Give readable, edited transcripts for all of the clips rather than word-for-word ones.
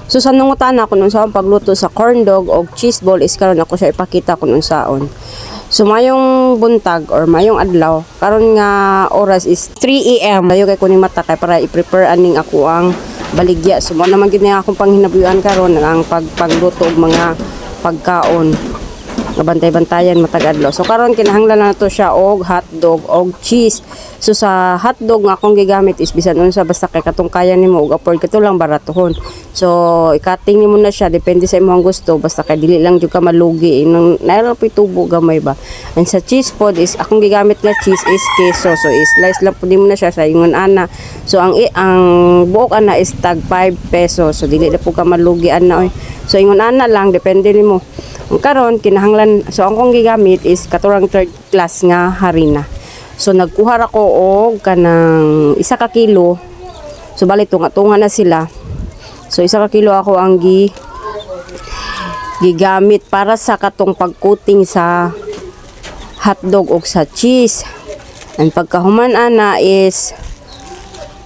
So sa nangutan ako nun sa pagluto sa corn dog o cheese ball is karon ako siya ipakita ko nun saon. So mayong buntag or mayong adlaw karon nga oras is 3 AM. Dayo kay kuning mata kay para i-prepare aning ako ang baligya. So mo naman gid akong panghinabuyan karon ang pagluto og mga pagkaon. Bantay-bantayan matag adlaw. So karon kinahanglan na to siya og hotdog og cheese. So sa hotdog nga akong gigamit is bisan unsa basta kay katong kaya nimo og afford kato lang baratohon. So i-cutting nimo na siya depende sa imong gusto basta kay dili lang jud ka malugi nang naira pa tubo gamay ba. And sa cheese pod is akong gigamit nga cheese is queso. So i-slice lang pud nimo na siya sa ingon ana. So ang buok ana is tag 5 pesos. So dili na po ka malugi ana oy. So ingon ana lang depende nimo. Karon kinahanglan so ang kong gigamit is katurang third class nga harina. So nagkuha ako og kanang 1 ka kilo. So bali tunga-tunga na sila. So 1 ka kilo ako ang gigamit para sa katong pagcoating sa hotdog og sa cheese. Ang pagkahuman ana is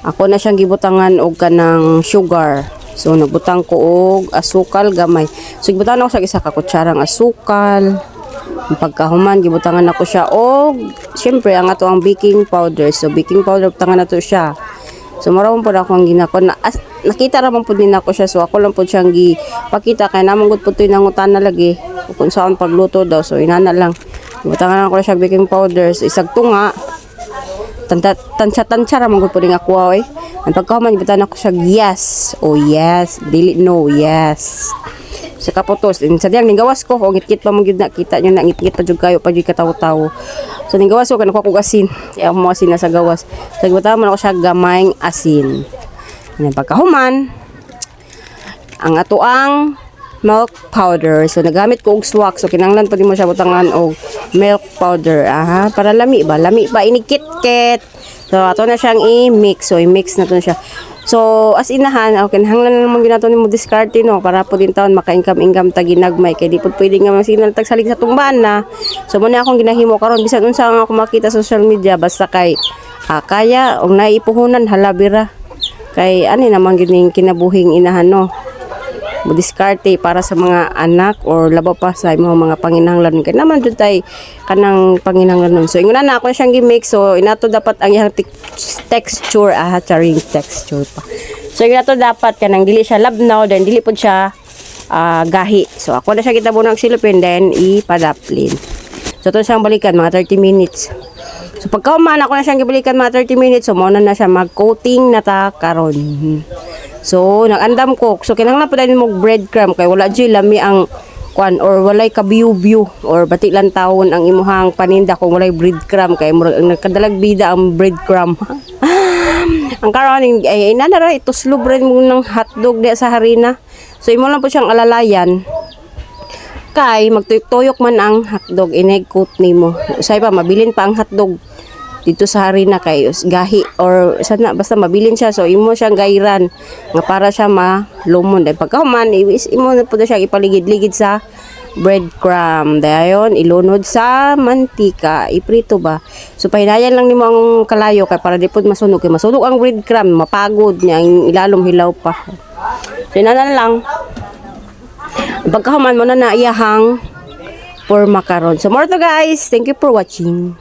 ako na siyang gibutangan og kanang sugar. So nagbutang ko og asukal gamay. So gibutangan ako sa 1 ka kutsarang asukal. Pagkahuman gibutangan ako siya og syempre ang ato ang baking powder. So baking powder butangan nato siya. So maramon pud ako ang ginako na nakita ra man pud din ako siya. So ako lang pud siyang gipakita kay namon gud pud toy nangutan na lagi kung saan pagluto daw. So inana lang. Gibutangan ako siya baking powder. So isag tunga tansya ra man gud pud nga kuha oy. Ang pagkahuman gibutangan ako siya yes. Oh yes, dili no yes. Sa kaputos sa diyang ninggawas ko og itkit pa mo gyud nakita nyo na ngit pa jud kayo pa jud katawo-tawo. So ninggawas ko kanako kog asin. Kaya mo asin na sa gawas. So gibutangan man ako siya gamayng asin. Ang pagkahuman ang ato ang milk powder. So nagamit ko og swak. So kinahanglan pa din mo siya butangan og milk powder. Aha, para lami ba inikit-kit. So ato na siyang i-mix. So i-mix na to siya. So as inahan, okay, kinahanglan naman ginato nimo diskarte no para po din taon maka-income taginagmay kay di pud pwede nga masinal tag salig sa tumbaan na. So mo na akong ginahimo karon bisan unsa nga ako makita sa social media basta kay kaya og naipuhunan halabira. Kay ani naman gining kinabuhing inahan no. Mo diskarte para sa mga anak or labaw pa sa imong mga panginahanglan kay naman jud tay kanang panginahanglan nun. So ingon na ako siyang gi-mix so inato dapat ang iyang texture charing texture pa. So inato dapat kanang dili siya labnaw then dili pud siya gahi. So ako na siya gitabunang silupin then ipadaplin. So to siyang balikan mga 30 minutes. So pagkauman ako na siyang gibalikan mga 30 minutes so mao na siya mag-coating na ta karon. So nagandam ko. So kinahanglan pud din mo breadcrumb kay wala jud lami ang kwan or walay kabiyo-biyo or bati lang tawon ang imuhang paninda kung walay breadcrumb kay murag nagkadalag bida ang breadcrumb. Ang karon ay inana ra ituslob rin mo ng hotdog di sa harina. So imo lang po siyang alalayan. Kay magtuyok-tuyok man ang hotdog ineg-coat nimo. Usay pa mabilin pa ang hotdog dito sa harina kay gahi or sana basta mabilin siya so imo siyang gairan nga para siya malumon dahil pagkahuman imo na pud siya ipaligid-ligid sa breadcrumb dayon ilunod sa mantika iprito ba so pahinayan lang nimo ang kalayo kay para di pud masunog kay masunog ang breadcrumb mapagod niya ang ilalom hilaw pa so na lang pagkahuman mo na iyahang for macaron so more to guys thank you for watching.